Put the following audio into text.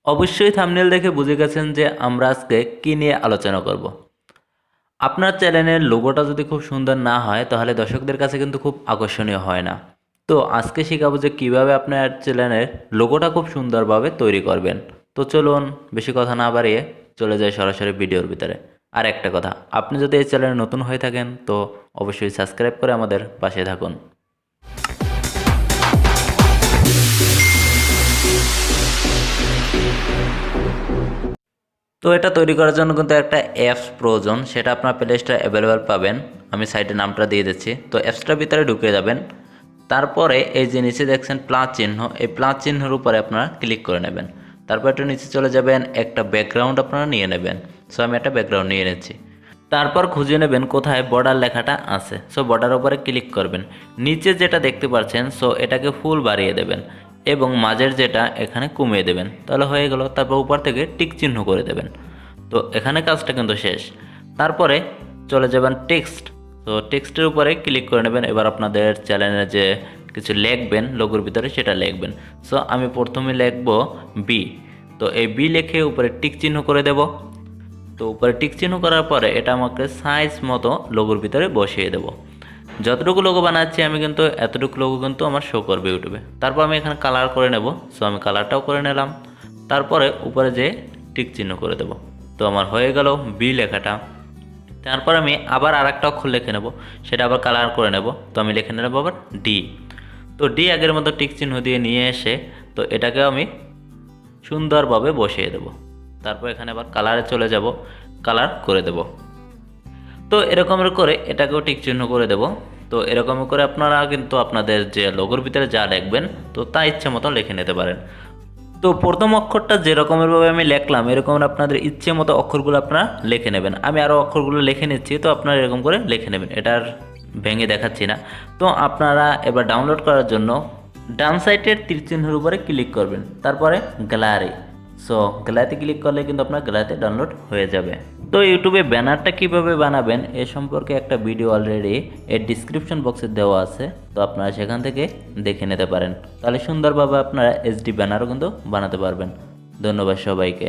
অবশ্যই থাম্বনেল দেখে বুঝে গেছেন যে আমরা আজকে কী নিয়ে আলোচনা করব। আপনার চ্যানেলের লোগোটা যদি খুব সুন্দর না হয় তাহলে দর্শকদের কাছে কিন্তু খুব আকর্ষণীয় হয় না। তো আজকে শেখাবো যে কীভাবে আপনার চ্যানেলের লোগোটা খুব সুন্দরভাবে তৈরি করবেন। তো চলুন বেশি কথা না বাড়িয়ে চলে যাই সরাসরি ভিডিওর ভিতরে। আর একটা কথা, আপনি যদি এই চ্যানেলে নতুন হয়ে থাকেন তো অবশ্যই সাবস্ক্রাইব করে আমাদের পাশে থাকুন। তো এটা তৈরি করার জন্য কিন্তু একটা অ্যাপস প্রয়োজন, সেটা আপনার প্লে স্টোরে অ্যাভেলেবেল পাবেন। আমি সাইটে নামটা দিয়ে দিচ্ছি। তো অ্যাপসটার ভিতরে ঢুকে যাবেন। তারপরে এই যে নিচে দেখছেন প্লাস চিহ্ন, এই প্লাস চিহ্নের উপরে আপনারা ক্লিক করে নেবেন। তারপর একটু নিচে চলে যাবেন, একটা ব্যাকগ্রাউন্ড আপনারা নিয়ে নেবেন। সো আমি একটা ব্যাকগ্রাউন্ড নিয়ে নিচ্ছি। তারপর খুঁজে নেবেন কোথায় বর্ডার লেখাটা আছে। সো বর্ডার উপরে ক্লিক করবেন। নিচে যেটা দেখতে পাচ্ছেন সো এটাকে ফুল বাড়িয়ে দেবেন এবং মাঝের যেটা এখানে কমিয়ে দেবেন, তাহলে হয়ে গেল। তারপর উপর থেকে টিক চিহ্ন করে দেবেন। তো এখানে কাজটা কিন্তু শেষ। তারপরে চলে যাবেন টেক্সট। তো টেক্সটের উপরে ক্লিক করে নেবেন। এবার আপনাদের চ্যানেলে যে কিছু লিখবেন লোগোর ভিতরে সেটা লিখবেন। সো আমি প্রথমে লিখব বি। তো এই বি লিখে উপরে টিক চিহ্ন করে দেব। তো উপরে টিক চিহ্ন করার পরে এটা আমাকে সাইজ মতো লোগোর ভিতরে বসিয়ে দেব। যতটুকু লোগো বানাচ্ছি আমি কিন্তু এতটুকু লোগো কিন্তু আমার শো করবে ইউটিউবে। তারপর আমি এখানে কালার করে নেব। সো আমি কালারটাও করে নিলাম। তারপরে উপরে যে টিক চিহ্ন করে দেব। তো আমার হয়ে গেল বি লেখাটা। তারপর আমি আবার আরেকটা অক্ষর লিখে নেব, সেটা আবার কালার করে নেব। তো আমি লিখে নেব আবার ডি। তো ডি আগের মতো টিক চিহ্ন দিয়ে নিয়ে এসে তো এটাকে আমি সুন্দরভাবে বসিয়ে দেব। তারপর এখানে আবার কালারে চলে যাব, কালার করে দেব। তো এরকমের করে এটাকেও টিক চিহ্ন করে দেব। তো এরকম করে আপনারা কিন্তু আপনাদের যে লোগোর ভিতরে যা লিখবেন তো তা ইচ্ছে মতো লিখে নিতে পারেন। তো প্রথম অক্ষরটা যে রকমেরভাবে আমি লিখলাম এরকম আপনাদের ইচ্ছে মতো অক্ষরগুলো আপনারা লিখে নেবেন। আমি আরও অক্ষরগুলো লিখে নিচ্ছি, তো আপনারা এরকম করে লিখে নেবেন। এটার ভেঙে দেখাচ্ছি না। তো আপনারা এবার ডাউনলোড করার জন্য ডান সাইডের তীর চিহ্নের উপরে ক্লিক করবেন। তারপরে গ্যালারি। সো গ্যালারিতে ক্লিক করলে কিন্তু আপনার গ্যালারিতে ডাউনলোড হয়ে যাবে। তো ইউটিউবে ব্যানারটা কিভাবে বানাবেন এ সম্পর্কে একটা ভিডিও অলরেডি এর ডিসক্রিপশন বক্সে দেওয়া আছে। তো আপনারা সেখান থেকে দেখে নিতে পারেন। তাহলে সুন্দরভাবে আপনারা এইচডি ব্যানারও কিন্তু বানাতে পারবেন। ধন্যবাদ সবাইকে।